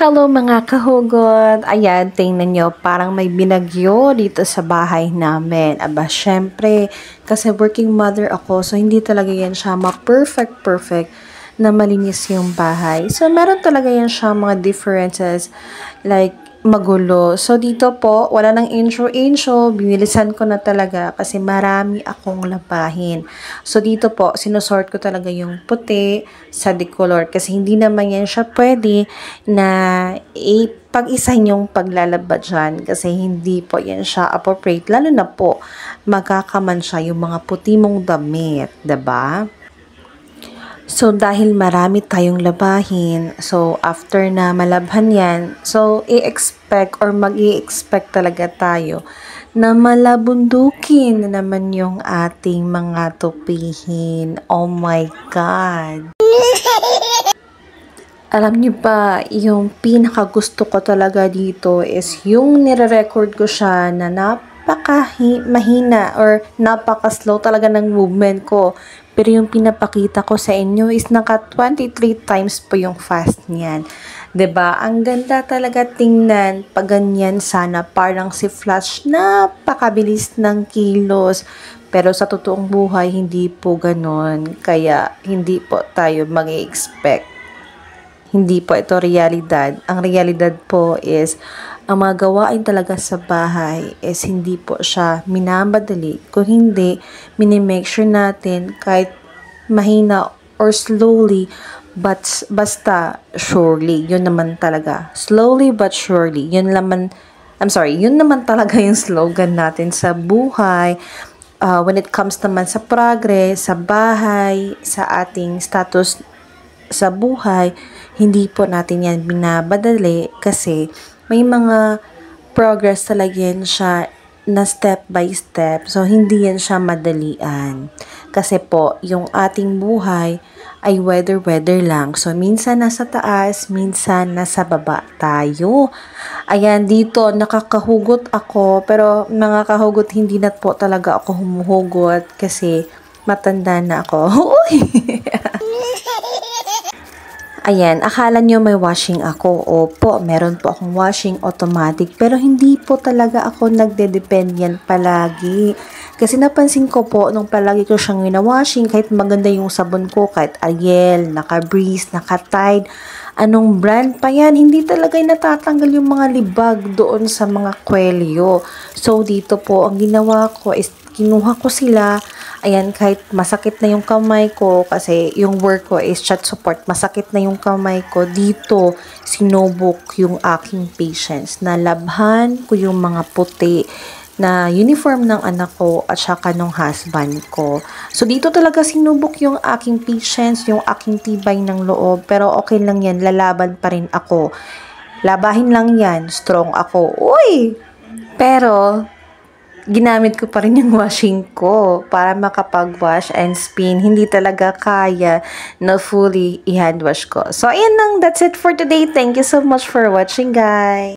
Hello mga kahugot! Ayan, tingnan nyo, parang may binagyo dito sa bahay namin. Aba, syempre, kasi working mother ako, so hindi talaga yan siya ma-perfect na malinis yung bahay. So, meron talaga yan siya mga differences, like, magulo. So, dito po, wala nang intro, binilisan ko na talaga kasi marami akong labahin. So, dito po, sinusort ko talaga yung puti sa decolor kasi hindi naman yan siya pwede na pag-isa yung paglalaba dyan kasi hindi po yan siya appropriate. Lalo na po, magkakaman siya yung mga puti mong damit, diba? So, dahil marami tayong labahin, so, after na malabhan yan, so, i-expect or mag-i-expect talaga tayo na malabundukin na naman yung ating mga tupihin. Oh my God! Alam niyo ba, yung pinakagusto ko talaga dito is yung nire-record ko siya na mahina or napaka-slow talaga ng movement ko. Pero yung pinapakita ko sa inyo is naka 23 times po yung fast niyan. 'Di ba? Ang ganda talaga tingnan. Pag ganyan sana parang si Flash napakabilis ng kilos. Pero sa totoong buhay hindi po ganon. Kaya hindi po tayo mag-expect. Hindi po ito realidad. Ang realidad po is, ang mga gawain talaga sa bahay is hindi po siya minamadali. Kung hindi, minimake sure natin kahit mahina or slowly, but basta surely. Yun naman talaga. Slowly but surely. Yun naman talaga yung slogan natin sa buhay. When it comes naman sa progress, sa bahay, sa ating status sa buhay, hindi po natin yan binabadali kasi may mga progress talaga yan siya na step by step. So, hindi yan siya madalian. Kasi po, yung ating buhay ay weather lang. So, minsan nasa taas, minsan nasa baba tayo. Ayan, dito nakakahugot ako. Pero mga kahugot, hindi na po talaga ako humuhugot kasi matanda na ako. Uy! Ayan, akala nyo may washing ako. Opo, meron po akong washing automatic. Pero hindi po talaga ako nagde-depend yan palagi. Kasi napansin ko po, nung palagi ko siyang wina-washing, kahit maganda yung sabon ko, kahit Ariel, naka-Breeze, naka-Tide, anong brand pa yan, hindi talaga natatanggal yung mga libag doon sa mga kwelyo. So, dito po, ang ginawa ko is, kinuha ko sila. Ayan, kahit masakit na yung kamay ko, kasi yung work ko is chat support, masakit na yung kamay ko, dito sinubok yung aking patience. Nalabhan ko yung mga puti na uniform ng anak ko at saka ng husband ko. So, dito talaga sinubok yung aking patience, yung aking tibay ng loob. Pero okay lang yan, lalaban pa rin ako. Labahin lang yan, strong ako. Uy! Pero, ginamit ko pa rin yung washing ko para makapag-wash and spin. Hindi talaga kaya na fully i-hand wash ko. So, ayan lang. That's it for today. Thank you so much for watching, guys.